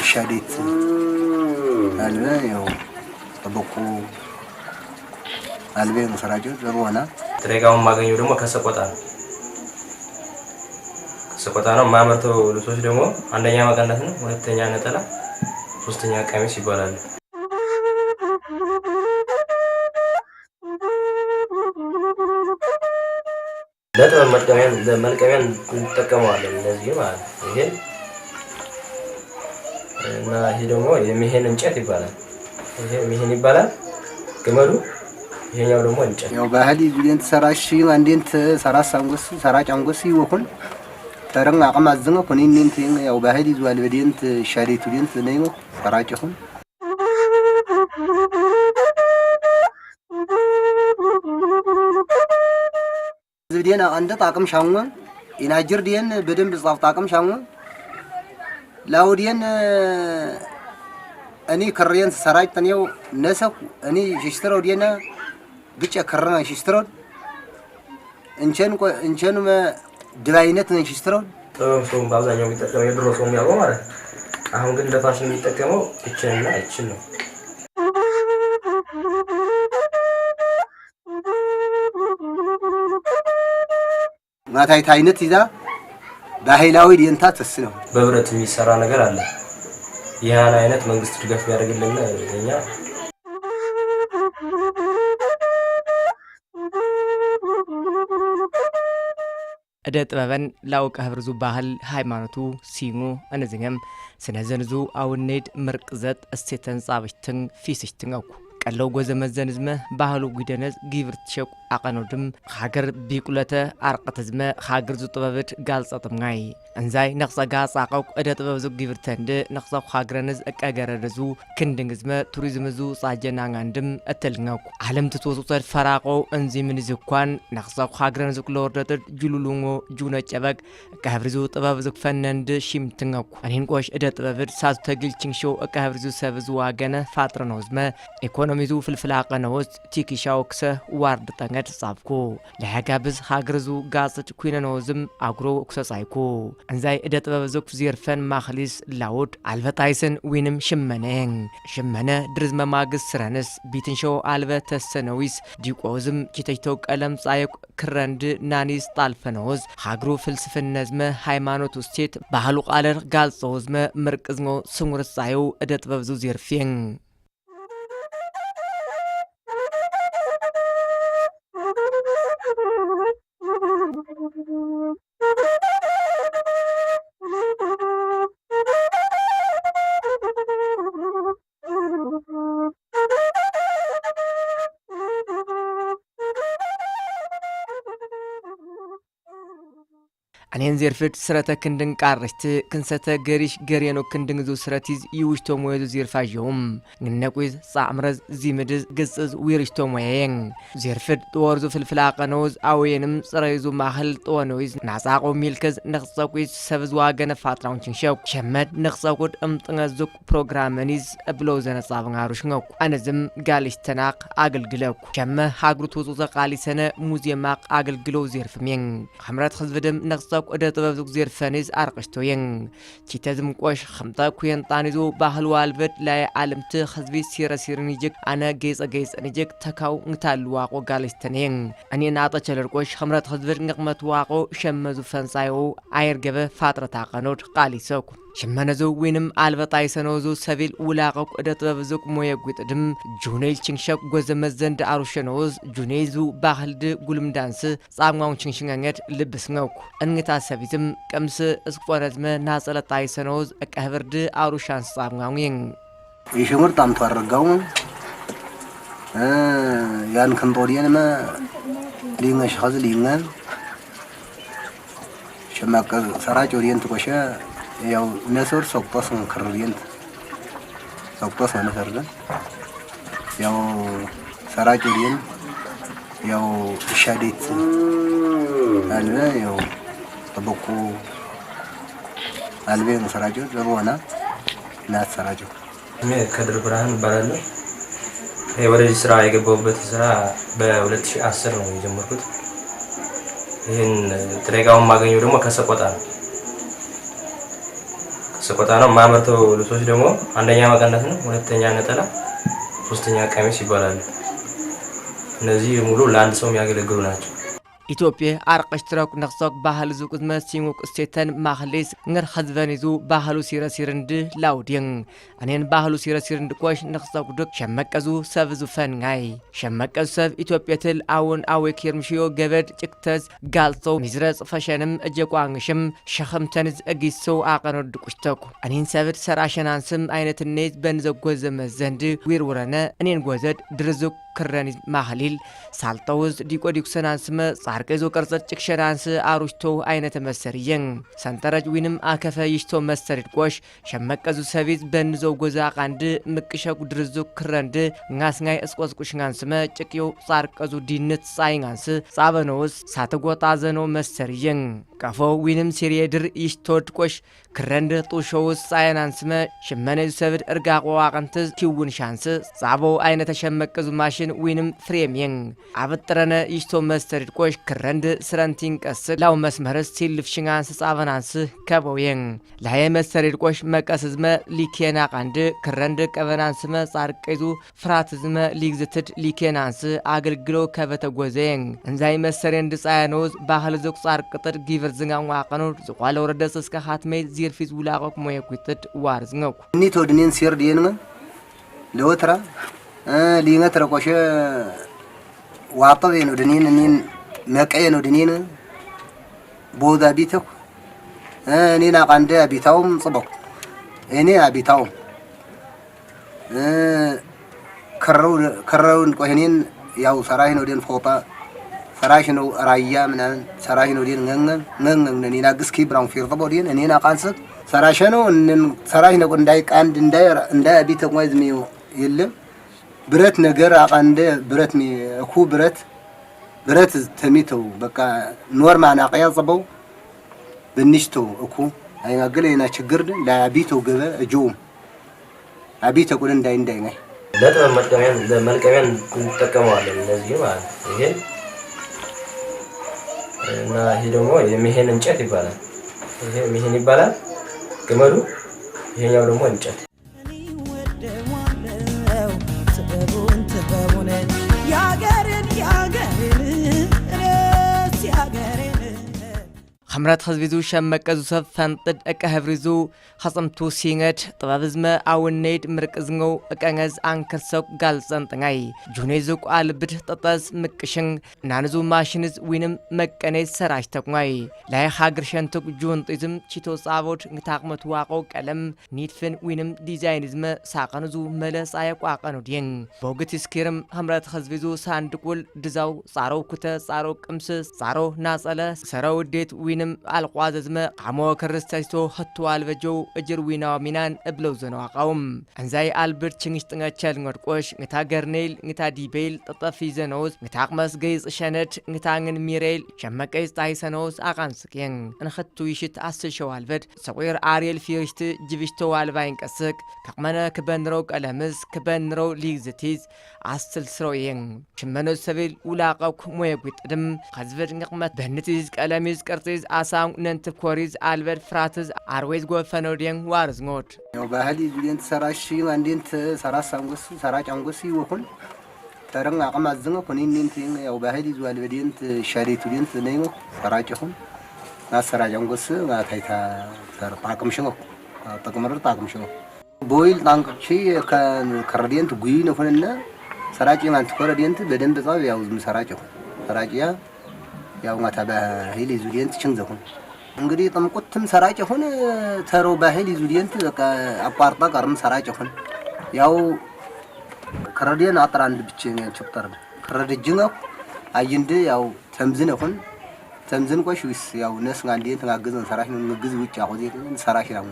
ሻዴት አልበ ያው ተበቁ አልበ መስራጆች በመሆና ጥሬጋውን ማገኘው ደግሞ ከሰቆጣ ነው። ከሰቆጣ ነው ማመርተው ልብሶች ደግሞ አንደኛ መቀነት ነው፣ ሁለተኛ ነጠላ፣ ሶስተኛ ቀሚስ ይባላል። ለጥበብ መልቀሚያን እንጠቀመዋለን እነዚህ ማለት ነው። ይሄ እና ይሄ ደግሞ የሚሄን እንጨት ይባላል። ይሄ የሚሄን ይባላል ገመዱ። ይሄኛው ደግሞ እንጨት ያው ባህሊ ዲንት ሰራሽ አንዴንት ሰራስ አንጎስ ሰራጭ አንጎስ ይወኩን ተረን አቅም አዝነ ኮኒንት ያው ባህሊ ዙዋል በዲንት ሻዴቱ ዲንት ነይሞ ሰራጭ ሁን ዝብዲና አንደ ጣቅም ሻውና ኢናጅር ዲን በደንብ ጻፍ ጣቅም ሻውና ላውዲን እኔ ከሪያን ሰራጭ ተኔው ነሰኩ እኔ ሽሽትሮ ዲና ብቻ ከረና ሽሽትሮ እንቸን ድራይነት ነው ሽሽትሮ ሰው ባዛኛው የሚጠቀመው የድሮ ሰው የሚያውቀው ማለት ነው። አሁን ግን ለፋሽን የሚጠቀመው እቺና እቺ ነው። ማታይት አይነት ይዛ ባህላዊ ዲንታ ተስነው በብረት የሚሰራ ነገር አለ። ያን አይነት መንግስት ድጋፍ ያደርግልና እኛ እደ ጥበበን ላውቀ ህብርዙ ባህል ሃይማኖቱ ሲሙ እንዝገም ስነዘንዙ አውኔድ ምርቅዘት እስተን ጻብሽትን ፊስሽትንኩ ቀለው ጎዘመዘንዝመ ባህሉ ጉደነዝ ግብርትሸቁ አቀኖድም ሀገር ቢቁለተ አርቀተዝመ ሀገር ዙ ጥበብት ጋልጸጥምጋይ እንዛይ ነክሰጋ ጻቀው እደ ጥበብ ዙ ግብርተንድ ነክሰው ሀገረነዝ እቀገረደዙ ክንድንግዝመ ቱሪዝም ዙ ጻጀናንጋንድም እተልኛኩ ዓለም ትቶሱተር ፈራቆ እንዚ ምን ዝኳን ነክሰው ሀገረነዝ ክሎርደት ጁሉሉንጎ ጁነ ጨበቅ ቀብርዙ ጥበብ ዙ ፈነንድ ሽምትኛኩ አኔን ቆሽ እደ ጥበብት ሳቱ ተግልችንሾ ቀብርዙ ሰብዙ ዋገነ ፋጥረኖዝመ ኢኮኖሚዙ ፍልፍላቀ ነውስ ቲኪሻው ክሰ ዋርድ ጠንገድ ጻፍኩ ለሀጋብዝ ሀገርዙ ጋጽት ኩይነኖዝም አግሮ ክሰሳይኩ እንዛይ እደ ጥበብ ዙ ዚርፈን ማኽሊስ ላውድ አልበጣይስን ዊንም ሽመነ ድርዝ መማግስ ስረንስ ቢትንሾ አልበ ተሰነዊስ ዲቆዝም ኪተይተው ቀለም ጻይቅ ክረንድ ናኒስ ጣልፈነውዝ ሀገሩ ፍልስፍነዝመ ሃይማኖት ውስቴት ባህሉ ቃለር ጋልጾዝመ ምርቅዝኖ ስሙርጻዩ እደ ጥበብ ዙ ዚርፊን አኔን ዘርፍት ስረተ ክንድን ቃርሽት ክንሰተ ገሪሽ ገሪኖ ክንድን ዙ ስረቲዝ ይውሽቶ ሞየዙ ዘርፋጆም ንነቁዝ ጻምረዝ ዚምድዝ ግጽዝ ዊርሽቶ ሞየን ዘርፍት ጦርዙ ፍልፍላቀኖዝ አወየንም ጽረይዙ ማህል ጦኖይዝ ናጻቆ ሚልከዝ ነክጸቁዝ ሰብዝ ዋገነ ፋጥራውን ሸው ሸመድ ነክጸቁድ እምጥነዙቅ ፕሮግራምኒዝ ብለው ዘነጻብንጋሩሽ ነው አነዝም ጋሊሽ ተናቅ አገልግለኩ ሸመ ሀግሩት ወዙ ዘቃሊሰነ ሙዚየማቅ አገልግለው ዘርፍሜን ሐምራት ህዝብደም ነክጸ እደ ጥበብ ዙ ዘርፈኒዝ አርቅሽቶየን ቺተዝም ቆሽ خمጣ ኩየን ጣኒዞ ባህል ዋልበድ ላይ ዓለምት ህዝቢ ሲረሲርኒጅክ አነ ጌጸ ንጅክ ተካው እንታል ዋቆ ጋልስተነን አኔ ናጣ ቸለርቆሽ ሐምራት ህዝብድ ንቅመት ዋቆ ሸመዙ ፈንሳዩ አይርገበ ፋጥረታ ቀኖድ ቃሊሰኩ ሽመነዙ ዊንም አልበጣይ ሰኖዙ ሰቢል ውላቀው እደ ጥበብ ዙ ሞየጉጥድም ጁኔል ችንሸቅ ጎዘመዘንድ አሩሸኖዝ ጁኔዙ ባህልድ ጉልምዳንስ ጻምዋውን ችንሽንገት ልብስነውኩ እንግታ ሰቢዝም ቀምስ እስቆረዝመ ናጸለጣይ ሰኖዝ ቀህብርድ አሩሻንስ ጻምዋውን ይሽሙር ጣም ተወረጋው ያን ከንጦዲየንማ ሊንገሽ ኸዝ ሊንገን ሸማቀ ሰራጭ ኦሪየንት ቆሸ ያው ነሰር ሶቅጦስ ከርሪንት ሶቅጦስ ነሰርገን ያው ሰራጭ ዲን ያው ሻዴት አለ ያው ተበቁ አልቤን ሰራጭ ለቦና ናት ሰራጭ ከድር ብርሃን ባላለ ወደዚህ ስራ የገባሁበት ስራ በ2010 ነው የጀመርኩት። ይሄን ጥሬቃውን ማገኘው ደግሞ ከሰቆጣ ነው። ከሰቆጣ ነው ማመርተው ልብሶች ደግሞ አንደኛ መቀነት ነው፣ ሁለተኛ ነጠላ፣ ሶስተኛ ቀሚስ ይባላሉ። እነዚህ ሙሉ ለአንድ ሰው የሚያገለግሉ ናቸው። ኢትዮጵያ አርቀሽ ትረቅ ነክሶክ ባህል ዙቁት መሲሙቅ ስቴተን ማህሌስ ngር ኸዝበኒዙ ባህሉ ሲረሲርንድ ላውዲን አኔን ባህሉ ሲረሲርንድ ቆሽ ነክሶክ ዱክ ሸመቀዙ ሰብዙ ፈንጋይ ሸመቀዙ ሰብ ኢትዮጵያትል አውን አዌኪር ምሽዮ ገበድ ጭክተዝ ጋልቶ ሚዝረጽ ፈሸንም እጀቋንሽም ሸኸምተንዝ እጊሶ አቀኖድ ቁሽተኩ አኔን ሰብድ ሰራሸናንስም አይነትኔት በንዘጎዘ መዘንድ ዊርውረነ አኔን ጎዘድ ድርዙክ ክረኒ ማህሊል ሳልጠውዝ ዲቆዲኩሰናንስመ ጻርቀዞ ቀርጸት ጭክሸናንስ አሩሽቶ አይነተ መሰርየን ሰንተረጅ ዊንም አከፈ ይሽቶ መሰሪድ ቆሽ ሸመቀዙ ሰቢዝ በንዞ ጎዛ ቃንድ ምቅሸቁ ድርዙ ክረንድ ngaስንጋይ እስቆስቁሽናንስመ ጭቅዮ ጻርቀዙ ዲነት ጻይናንስ ጻበኖስ ሳተጎጣ ዘኖ መሰርየን ቀፎ ዊንም ሲሪየድር ይሽቶድ ቆሽ ክረንድ ጡሾውስ ጻይናንስመ ሽመነዙ ሰብድ እርጋቆ አቀንት ኪውን ሻንስ ጻቦ አይነተ ሸመቀዙ ማሽን ዊንም ፍሬምየን አበጥረነ ይሽቶ መስተሪድ ቆሽ ክረንድ ስረንቲን ቀስ ላው መስመርስ ሲልፍሽናንስ ጻበናንስ ከቦየን ላይ መስተሪድ ቆሽ መቀስዝመ ሊኬና ቃንድ ክረንድ ቀበናንስመ ጻርቀዙ ፍራትዝመ ሊግዝትድ ሊኬናንስ አገልግሎ ከበተጎዘየን እንዛይ መስተሪንድ ጻያኖዝ ባህል ዙቅ ጻርቅጥድ ጊቨር ዝንጋው አቀኑ ዝቋለ ወረደስ እስከ ሀትሜ ዚርፊዝ ውላቆክ ሞየኩትድ ዋርዝንጋው ኒቶ ድኔን ሲር ዲየንገ ለወትራ ሊንገት ረቆሸ ዋጣው ነው ድኔን እኔን መቀየ ነው ድኔን ቦዳ ቢተኩ እኔና ቃንደ ቢታውም ጽበው እኔ አቢታው ከረውን ቆህኔን ያው ሰራይ ነው ደን ፎጣ ሰራሽ ነው ራያ ምናምን ሰራሽ ነው ደን ነን እኔና ግስኪ ብራውን ፊርጠቦ ደን እኔና ቃንሰት ሰራሽ ነው ሰራሽ ነው እንዳይ ቃንድ እንዳይ አቢተው ወይዝሚው የለም ብረት ነገር አቃንደ ብረት እኩ ብረት ተሚተው በቃ ኖርማል አቀያ ጽበው በንሽቶ እኩ አይናገለና ችግር ለአቢተው ገበ እጆው አቢተው ቁል እንዳይ ነው ለጥበብ መልቀሚያን እንጠቀመዋለን። እነዚህ ማለት ይሄ እና ይሄ ደግሞ የሚሄን እንጨት ይባላል። ይሄ የሚሄን ይባላል ገመዱ። ይሄኛው ደግሞ እንጨት خمرات خزبيزو شمكزو سب فانطد اكهفريزو خصمتو سينت طبابزما اونيد مركزنو اكانز انكرسوك غالصنطناي جونيزوك البد تطاز مكشن نانزو ماشينز وينم مكنيز سراش تقماي لاي خاغر شنتوك جونطيزم چيتو صابوت نتاقمت واقو قلم نيدفن وينم ديزاينزما ساقنزو ملس ايقواقنو دين بوغت سكيرم خمرات خزبيزو ساندقول دزاو صارو كتا صارو قمس صارو ناصله سراو ديت وين القواززم قامو كرستايتو حتو الفجو اجر وينا مينان ابلو زنو قوم انزاي البرت چنشتنga چالنگرقوش نتا گرنيل نتا ديبيل تطفي زنوز نتا قمس گيز شنت نتاغن ميريل شمقيز تايسنوز اقانسكين انختو يشت اسشو الفد صغير اريل فيرشت جيفشتو الفاين قسك كقمنا كبنرو قلمز كبنرو ليغزتيز አስል ስሮየን ሽመኖ ሰቤል ውላቀው ሞየጉት ደም ከዝብር ንቅመት በህነቲዝ ቀለሚዝ ቅርጽዝ አሳን ነንት ኮሪዝ አልበር ፍራትዝ አርዌዝ ጎፈኖዲን ዋርዝሞት ያው ባህሊ ዙሊን ተሰራሽ አንዴንት ሰራሳንጉስ ሰራጫንጉስ ይወኩን ተረን አቀማዝነ ኮኒንንት ያው ባህሊ ዙዋል በዲንት ሻሪቱ ዲንት ነይሞ ሰራጭሁን ናሰራጫንጉስ ማታይታ ተርጣቅምሽኖ ተቀመረ ጣቅምሽኖ ቦይል ታንቅቺ ከረዲንት ጉይ ነፈነና ሰራጭ ማንት ኮረዲንት በደንብ ጻው ያው ምሰራጭው ሰራጭያ ያው ማታ ባህሊ ዙሊንት ችንዘሁን እንግዲህ ጥምቁትም ሰራጭሁን ተሮ ባህሊ ዙሊንት በቃ አቋርጣ ቀርም ሰራጭሁን ያው ከረዲን አጥራንድ ብቻኝ ቸፕተር ከረድጅንው አይንድ ያው ተምዝነሁን ተምዝን ቆሽውስ ያው ነስ ጋንዴ ተጋገዘን ሰራሽ ነው ንግዝ ውጭ አቆዜ ሰራሽ ነው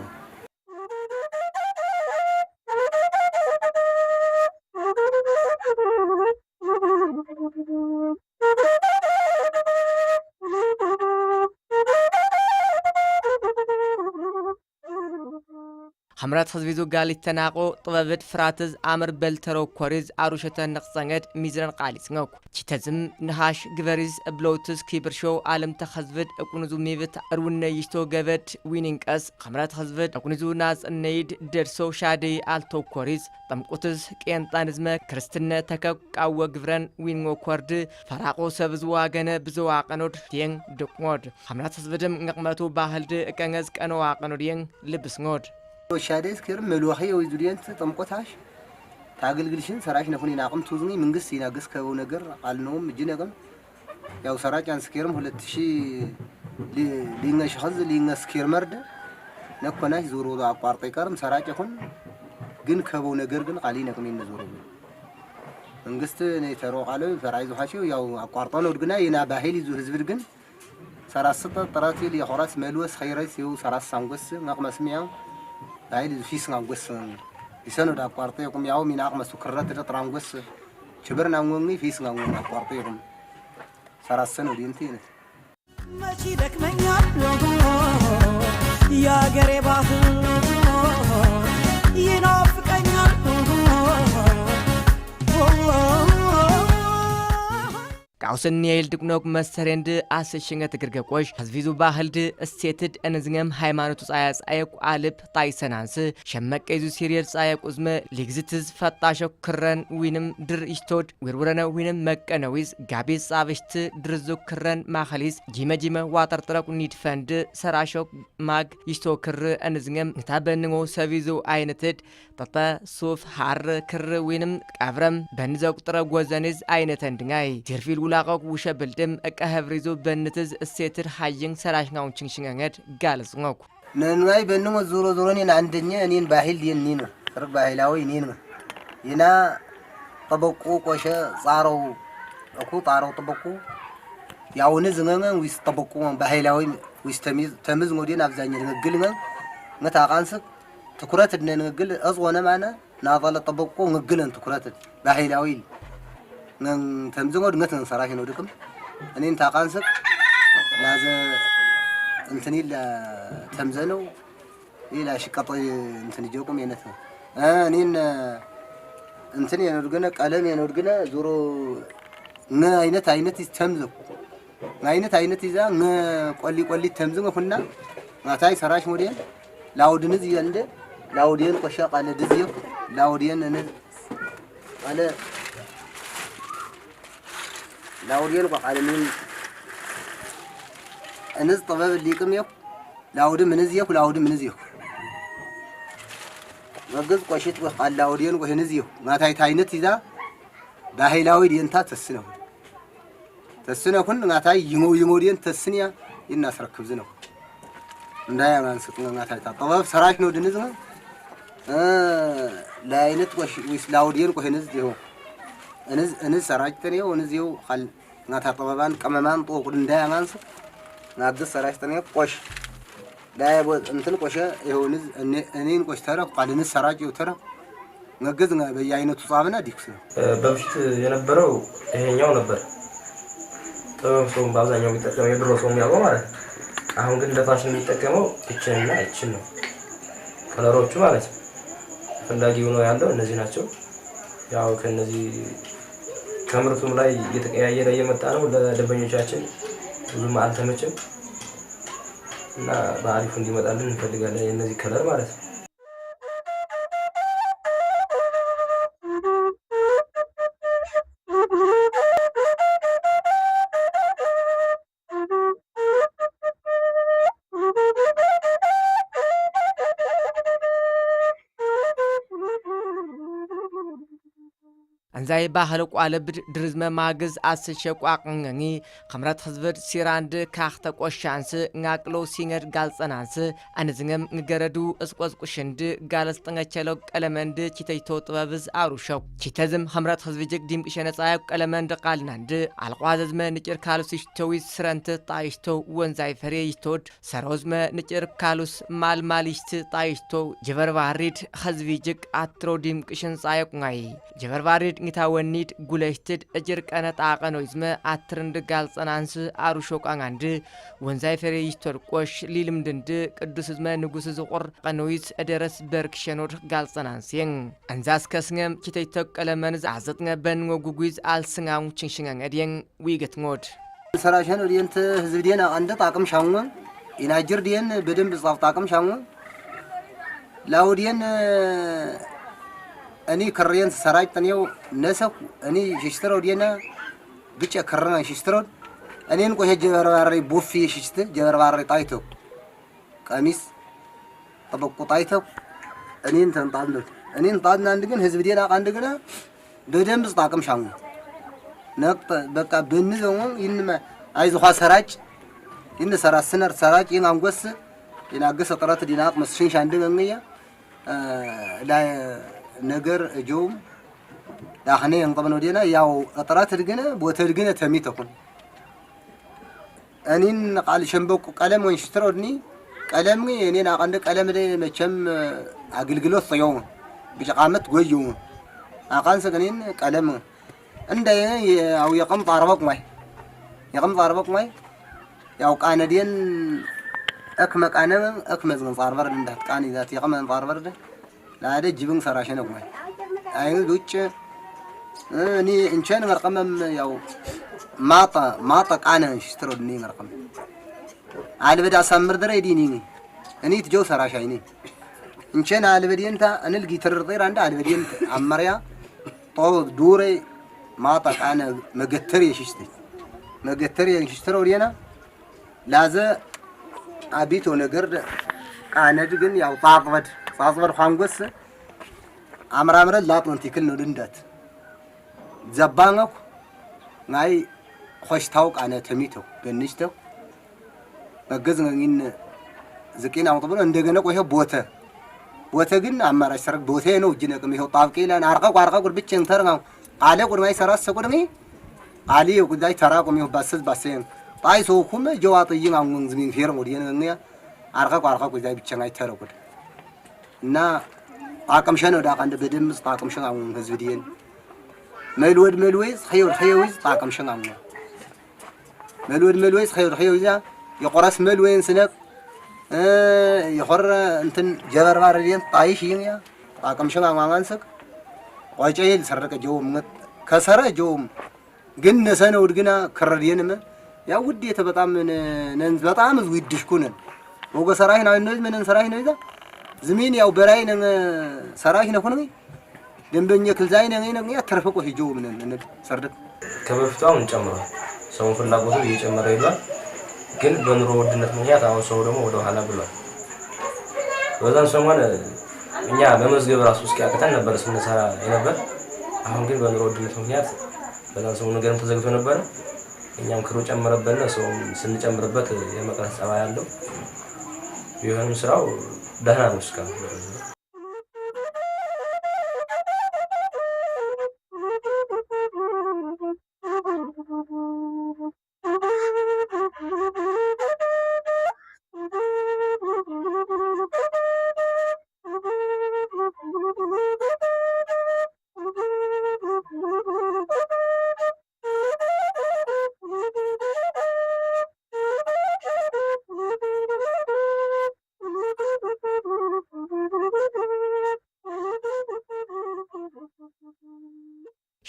حمرات خزبيزو قال التناقو طببت فراتز عمر بلترو كوريز عروشة نقصنجد ميزران قالي سنوك تتزم نهاش جفريز بلوتس كيبر شو عالم تخزبت اكونزو ميفت ارونا يشتو جفت وينينك اس حمرات خزبت اكونزو ناس النيد درسو شادي آلتو كوريز طمقوتز كين طانزمة كرستنا تكاك او جفران وينغو كورد فراقو سبزواغن بزواقنود تين دقمود حمرات خزبتم نقمتو باهلد اكانغز كانو واقنود ين لبسنود وشاديس كير ملوخي ويزودينت طمقوتاش ታገልግልሽን ሰራሽ ነፉን ይናቅም ቱዝኒ መንግስት ይናገስ ከው ነገር አልነውም እጅ ነገር ያው ሰራጭ አንስኬርም 2000 ሊንገሽ ኸዝ ሊንገስ ኬር መርደ ነኮናሽ ዞሮ አቋርጠ ይቀርም ሰራጭ ይሁን ግን ከበው ነገር ግን ቃሊ ነቅም ይነዞሩ መንግስት ነው ተሮቃለ ፈራይዙ ሐሽው ያው አቋርጠ ነው ድግና ይና ባሄል ይዙ ህዝብ ግን ሰራስተ ጥራት ይኸራስ መልወስ ኸይራስ ይው ሰራስ ሳንጎስ ማቅመስሚያው ባሄል ፊስ ሳንጎስ يسنو دا قارطي يقوم ياو ميناق مسو كرات ترانغوس شبرنا نغني فيس نغني قارطي يقوم سراسنو دينتين ماشي دك من يا غريبا ينافقني كاوسن نيل دكنوك مسترند اسشنغ تگرگقوش حزفيزو باهلد استيتد انزنم ሃይማኖቱ ጻያስ አይቁ አልብ ታይሰናንስ ሸመቀይዙ ሲሪየል ጻያቅ ኡዝመ ሊግዝትዝ ፈጣሾ ክረን ዊንም ድር ኢስቶድ ወርወረነ ዊንም መቀነዊዝ ጋቤስ ጻብሽት ድርዙ ክረን ማኸሊስ ጂመጂመ ዋጠርጥረቁ ኒድፈንድ ሰራሾ ማግ ኢስቶ ክር እንዝንም ታበንጎ ሰቪዙ አይነትድ ተጣ ሱፍ ሐር ክር ዊንም ቀብረም በንዘው ቁጥረ ጎዘንዝ አይነት እንድጋይ ቲርፊል ላቀቅ ውሸ ብልድም እቀህብሪዞ በንትዝ እሴትር ሀይን ሰራሽናውን ችንሽንገድ ጋልጽ ነው ነንዋይ በእነው ዞሮ ዞሮኔን አንደኛ እኔን ባሂል የኔ ነው ፍር ባሂላዊ እኔን ነው ይና ጠበቁ ቆሸ ጻረው እኮ ጣረው ጠበቁ ያውን ዝንገን ዊስ ጠበቁ ባሂላዊ ዊስ ተምዝ ሞዴን አብዛኛው ንግግልነ መታቃንስ ትኩረት እንደንግግል አዝወነ ማና ናባለ ጠበቁ ንግግልን ትኩረት ባሂላዊ ነን ተምዝጎ ድመት ሰራሽ ነው ድክም እኔን ታቃንስቅ ላዘ እንትን ይላ ተምዘነው ይላ ሽቀጥ እንትን ጀቁም የነት እኔን እንትን የነርገነ ቀለም የነርገነ ዞሮ አይነት ተምዘው አይነት ይዛ ቆሊ ተምዝጎ ሁና ማታይ ሰራሽ ሞዴል ላውድንዝ ይንደ ላውዲን ቆሻ ቃለ ድዝዩ ላውዲን እነ አለ لاودين وقالمين انز طباب اللي يقميو لاود منزيو لاود منزيو وقز قشيت وقال لاودين وهنزيو ما تاينت اذا باهيلاوي دينتا تسنو كن ناتاي يمو دين تسنيا يناس ركبزنو እንዳያ ማንስጥና ናታይታ طباب سراش ነው ድንዝማ ላይነት ወይስ ላውዲን ወህንዝ ይሆ እንዝ ሰራጭተኔው እንዚው ኻል ናታ ጠበባን ቀመማን ጦቁ እንዳያ ማንስ ናድስ ሰራጭተኔው ቆሽ ዳይ እንትን ቆሸ ይሁንዝ እኔን ቆሽ ተረ ቃልን ሰራጭው ተረ ነገዝ በየአይነቱ ጻብና ዲክስ በፊት የነበረው ይሄኛው ነበር ጠበብ ሰው ባዛኛው የሚጠቀመው የድሮ ሰው የሚያውቀው ማለት አሁን ግን ለፋሽን የሚጠቀመው እቺና እቺ ነው ከለሮቹ ማለት ፈላጊው ነው ያለው እነዚህ ናቸው ያው ከነዚህ ከምርቱም ላይ እየተቀያየረ እየመጣ ነው ለደንበኞቻችን ብዙም አልተመቸም እና በአሪፉ እንዲመጣልን እንፈልጋለን የነዚህ ከለር ማለት ነው انزاي باهل قالب درزمه ماغز اسشه قاقنغني خمرات حزبر سيراند كاخته قوشانس ناقلو سينر غالصنانس انزنم نگردو اسقوس قشند غالصطنچلو قلمند چيتيتو طبابز اروشو چيتزم خمرات حزبجك ديم قشنه صايق قلمند قالناند القواززمه نچر كالوسش تويس سرنت طايشتو ونزاي فريشتود سروزمه نچر كالوس مالماليشت طايشتو جبر واريد حزبجك اترو ديم قشن صايق غاي جبر واريد ተኝታ ወኒድ ጉለሽትድ እጅር ቀነጣ ቀኖይዝመ አትርንድ ጋልጸናንስ አሩሾቃን አንድ ወንዛይ ፈሬ ይስተርቆሽ ሊልምድንድ ቅዱስ ዝመ ንጉስ ዝቁር ቀኖይዝ እደረስ በርክሸኖድ ጋልጸናንስየን አንዛስ ከስንገም ኪተይተቀለ መንዝ አዘጥነ በንጎ ጉጉይዝ አልስንጋው ችንሽንጋን እድየን ዊገትሞድ ሰራሸን ወዲንት ህዝብ ዲና አንደ ጣቅም ሻሙ ኢናጅር ዲን በደንብ ጻፍ ጣቅም ሻሙ ላውዲን أني كريان سراج تنيو نسق أني ششترو دينا بيتش كرنا ششترو أني نكو هجر واري بوفي ششتر جر واري تايتو قميص طبق تايتو أني نتنطادل أني نطادنا عندكن حزب دينا عندكنا بدم بس طاقم شامو نقط بقى بنزون إنما عايز خاص سراج إن سراج سنر سراج إن عمقص إن عقص طرات دينا مسشين شاندين عندنا لا نجر جوم داخني انطبنا ودينا ياو اطرات الجنة بوترجنة تميتكم أنين قال شنبوك قلم ويشتروني قلمي يعني أنا عندك قلم ده مشم أقلقلوه صيوم بجقامة قويوم أقال سكنين قلم عنده أو يقام طاربك معي يقام طاربك معي ياو كاندين أكمك أنا أكمل من طاربر عنده كان إذا يقام من طاربر ده لا هذا جيبون سراشنا كمان أيه دوتش ني إنشان مرقم ياو ماطا أنا اشتروني مرقم على بدأ سامر دري ديني أني تجو سراشيني إنشان على بدي أنت أنا الجيتر غير عنده على بدي أنت عمريا طول دوري ماطا أنا مقتري ششتي مقتري ششتروني أنا لازم أبيتو نقرد أنا جن ياو طاطفت صاصبر خانقص عمر لاطن تكل ندندات زبانك ناي خوش تاوك أنا تميتو بنشتو بجزنا إن زكينا عطبنا عندنا كويه بوته جن عمر أشترك بوته إنه جنا كم هو طاقي لأن عرقة قرب بتشين ثرنا عليه قرب ما يسرس سكرني عليه وقد أي ثرا كم هو بسين طاي سوكم جوات يجين عن زمين فيرم ودينا النيا عرقة قد أي بتشين أي ثرا كده نا طاقم شنو داق عند بدم طاقم شنو عم هزودين ملود خيوز طاقم شنو عم ملود خيوز يقرس ملوين سنك يخر انتن جبر باردين طايشين يا طاقم شنو عم انسك واجيل سرك جوم كسر جوم قلنا سنه ودقنا كردين ما يا ودي تبطام من بطام ويدش كونن وقا سراينا النوز من سراينا اذا زمين ياو براين سراينا كونن دنبنيا كل زاين يعني يترفقوا هجو من سردك كبفتاو نጨምራ ሰው ፍላጎቱ እየጨመረ ይላል ግን በኑሮ ውድነት ምክንያት አሁን ሰው ደግሞ ወደ ኋላ ብሏል በዛን ሰሞን እኛ በመዝገብ ራሱ እስኪያቀተን ነበር ስንሰራ የነበር አሁን ግን በኑሮ ውድነት ምክንያት በዛን ሰሞን ነገርም ተዘግቶ ነበር እኛም ክሩ ጨመረበልና ሰው ስንጨምርበት የመቅረት ጸባይ ያለው ቢሆንም ስራው ደህና ነው እስካሁን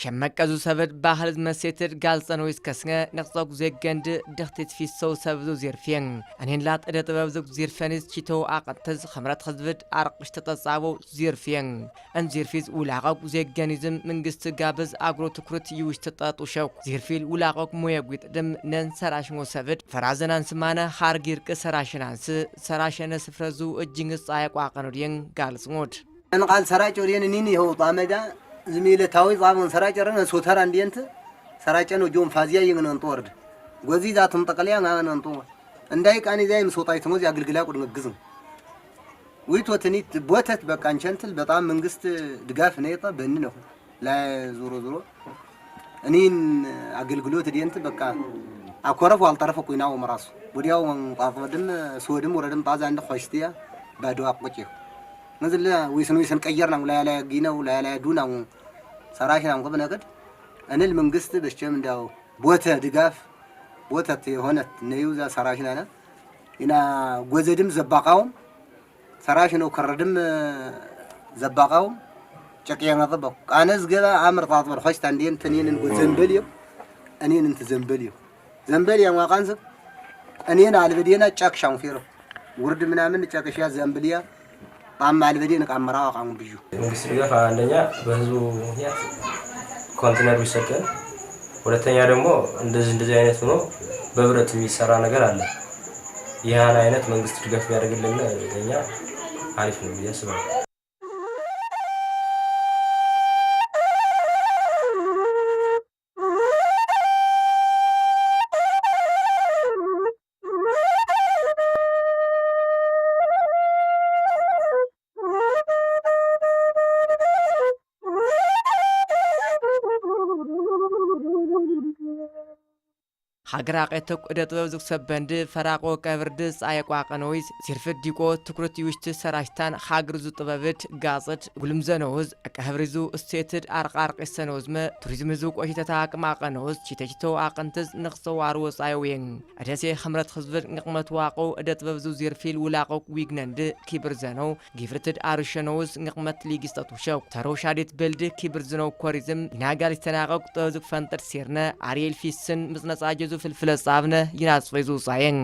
شمكزو سبد باهل مسيتر قالصنو يسكسنا نقصاق زيقند دختت في السو سبزو زيرفين انهن لات ادى طبابزو زيرفانيز چيتو اقتز خمرات خزبد عرقش تتصابو زيرفين ان زيرفيز ولاقاق زيقانيزم منقست قابز اقرو تكرت يوش تطاطو شوك زيرفيل ولاقاق مويقويت دم نن سراشنو سبد فرازنان سمانا خارجيرك سراشنانس سراشن سفرزو اجنغس آيقو آقانو دين قالصنوت ان قال سراجو دين نيني هو طامدا زميله تاوي زامن سراجرن سوتر اندينت سراجنو جوم فازيا يغنن طورد غزي ذاتم تقليا غنن طو እንዳይ ቃኒ ዛይም ሶጣይት ሞዝ ያግልግላ ቁድ መግዝም ወይቶትኒት ቦተት በቃ አንቸንትል በጣም መንግስት ድጋፍ ነይጣ በእን ነው ላይ ዞሮ እኔን አገልግሎት ዲንት በቃ አኮረፉ አልጠረፈኩ ይናው መራሱ ወዲያው ጣፈድም ሶድም ወረድም ጣዛ እንደ ኾሽቲያ ባዶ አቆጪ نزل ويسن قيرنا ولا لا جينا ولا لا دونا ሰራሽን አንቆብ ነገድ እንል መንግስት በሽም እንዳው ቦተ ድጋፍ ቦተት የሆነት ነው ዛ ሰራሽን አና ኢና ጎዘድም ዘባቃውም ሰራሽ ነው ከረድም ዘባቃውም ጨቅያ ማጠበቅ ቃነዝ ገባ አምር ጣጥበር ኸሽታ እንዴን ተኔን ጎዘንበልዩ እኔን እንት ዘንበልዩ ዘንበልያ ማቃንስ እኔን አልበዲና ጫክሻው ፊሮ ውርድ ምናምን ጫክሻ ዘንበልያ ጣም አልበዲና ቃመራ አቃሙ ብዩ መንግስት ድጋፍ አንደኛ በህዝቡ ምክንያት ኮንቴነር ቢሰጠን፣ ሁለተኛ ደግሞ እንደዚህ አይነት ሆኖ በብረት የሚሰራ ነገር አለ። ይሄን አይነት መንግስት ድጋፍ ያደርግልን ለኛ አሪፍ ነው ያስባል። ሀገር አቀተቅ ወደ ጥበብ ዝክሰበንድ ፈራቆ ቀብርድ ጻየቋቀነውዝ ሲርፍድ ዲቆ ትኩረት ይውሽት ሰራሽታን ሀገርዙ ጥበብት ጋጽት ጉልምዘነውዝ አቀብርዙ እስቴትድ አርቃርቅ ሰነውዝመ ቱሪዝም ዙ ቆሽተታ አቅማቀነውዝ ቺተችቶ አቅንትዝ ንቅሰው አርወ ጻየውየን አደሴ ኸምረት ህዝብ ንቅመት ዋቆ ወደ ጥበብ ዙ ዚርፊል ውላቆ ዊግነንድ ኪብር ዘነው ጊፍርትድ አርሸነውዝ ንቅመት ሊግስጠቱ ሸው ተሮሻዲት በልድ ኪብር ዘነው ኮሪዝም ናጋል ተናቀቅ ጥበብ ዝክ ፈንጠር ሲርነ አሪኤል ፊስን ምጽነጻጀ ፍልፍለ ጻብነ ይናጽፈይዙ ጻየን